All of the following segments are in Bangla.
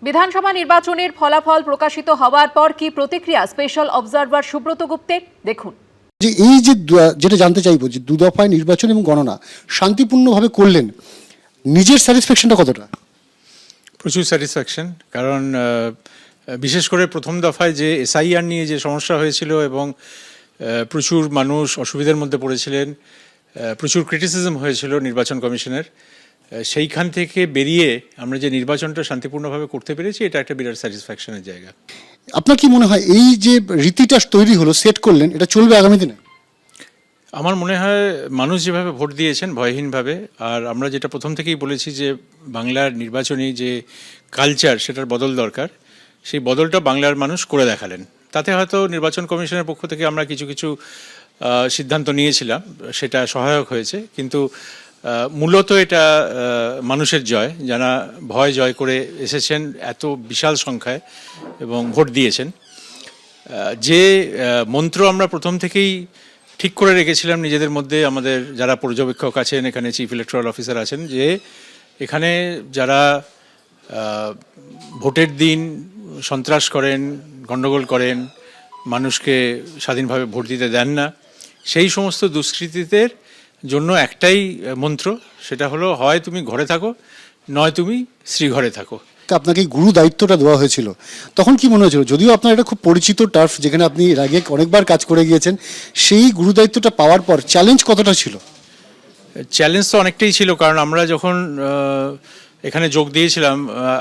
বিধানসভা নির্বাচনের ফলাফল প্রকাশিত হওয়ার পর কি প্রতিক্রিয়া স্পেশাল অবজারভার সুব্রত গুপ্তের, দেখুন। যে এই যে যেটা জানতে চাইবো যে দুদফায় নির্বাচন এবং গণনা শান্তিপূর্ণভাবে করলেন, নিজের স্যাটিসফ্যাকশনটা কতটা? প্রচুর স্যাটিসফ্যাকশন, কারণ বিশেষ করে প্রথম দফায় যে এসআইআর নিয়ে যে সমস্যা হয়েছিল এবং প্রচুর মানুষ অসুবিধার মধ্যে পড়েছিলেন, প্রচুর ক্রিটিসিজম হয়েছিল নির্বাচন কমিশনের, সেইখান থেকে বেরিয়ে আমরা যে নির্বাচনটা শান্তিপূর্ণভাবে করতে পেরেছি, এটা একটা বিরাট স্যাটিসফ্যাকশনের জায়গা। আপনার কি মনে হয় এই যে রীতিটা তৈরি হলো, সেট করলেন, এটা চলবে আগামী দিনে? আমার মনে হয় মানুষ যেভাবে ভোট দিয়েছেন ভয়হীনভাবে, আর আমরা যেটা প্রথম থেকেই বলেছি যে বাংলার নির্বাচনী যে কালচার সেটার বদল দরকার, সেই বদলটা বাংলার মানুষ করে দেখালেন। তাতে হয়তো নির্বাচন কমিশনের পক্ষ থেকে আমরা কিছু কিছু সিদ্ধান্ত নিয়েছিলাম, সেটা সহায়ক হয়েছে, কিন্তু মূলত এটা মানুষের জয়, যারা ভয় জয় করে এসেছেন এত বিশাল সংখ্যায় এবং ভোট দিয়েছেন। যে মন্ত্র আমরা প্রথম থেকেই ঠিক করে রেখেছিলাম নিজেদের মধ্যে, আমাদের যারা পর্যবেক্ষক আছেন, এখানে চিফ ইলেকটোরাল অফিসার আছেন, যে এখানে যারা ভোটের দিন সন্ত্রাস করেন, গণ্ডগোল করেন, মানুষকে স্বাধীনভাবে ভোট দিতে দেন না, সেই সমস্ত দুষ্কৃতীদের জন্য একটাই মন্ত্র, সেটা হলো হয় তুমি ঘরে থাকো, নয় তুমি শ্রীঘরে থাকো। আপনাকে গুরু দায়িত্বটা দেওয়া হয়েছিল, তখন কি মনে হয়েছিল? যদিও আপনার এটা খুব পরিচিত টার্ফ, যেখানে আপনি এর আগে অনেকবার কাজ করে গিয়েছেন, সেই গুরু দায়িত্বটা পাওয়ার পর চ্যালেঞ্জ কতটা ছিল? চ্যালেঞ্জ তো অনেকটাই ছিল, কারণ আমরা যখন এখানে যোগ দিয়েছিলাম,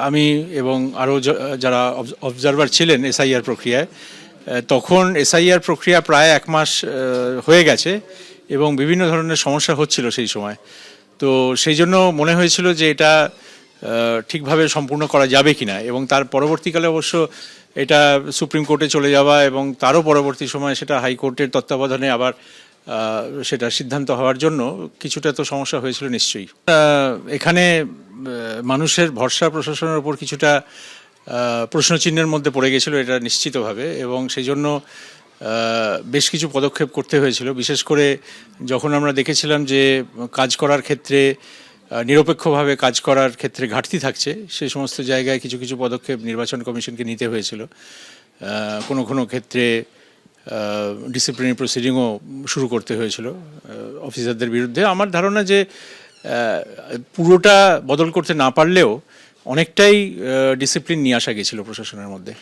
আমি এবং আরও যারা অবজারভার ছিলেন এসআইআর প্রক্রিয়ায়, তখন এসআইআর প্রক্রিয়া প্রায় 1 মাস হয়ে গেছে এবং বিভিন্ন ধরনের সমস্যা হচ্ছিল সেই সময়। তো সেই জন্য মনে হয়েছিল যে এটা ঠিকভাবে সম্পূর্ণ করা যাবে কিনা, এবং তার পরবর্তীকালে অবশ্য এটা সুপ্রিম কোর্টে চলে যাওয়া এবং তারও পরবর্তী সময় সেটা হাইকোর্টের তত্ত্বাবধানে আবার সেটা সিদ্ধান্ত হওয়ার জন্য কিছুটা তো সমস্যা হয়েছিল নিশ্চয়ই। এখানে মানুষের ভরসা প্রশাসনের ওপর কিছুটা প্রশ্নচিহ্নের মধ্যে পড়ে গেছিল, এটা নিশ্চিতভাবে, এবং সেই জন্য বেশ কিছু পদক্ষেপ করতে হয়েছিল। বিশেষ করে যখন আমরা দেখেছিলাম যে কাজ করার ক্ষেত্রে, নিরপেক্ষভাবে কাজ করার ক্ষেত্রে ঘাটতি থাকছে, সেই সমস্ত জায়গায় কিছু কিছু পদক্ষেপ নির্বাচন কমিশনকে নিতে হয়েছিল। কোনো কোনো ক্ষেত্রে ডিসিপ্লিনারি প্রসিডিংও শুরু করতে হয়েছিল অফিসারদের বিরুদ্ধে। আমার ধারণা যে পুরোটা বদল করতে না পারলেও অনেকটাই ডিসিপ্লিন নিয়ে আসা গেছিল প্রশাসনের মধ্যে।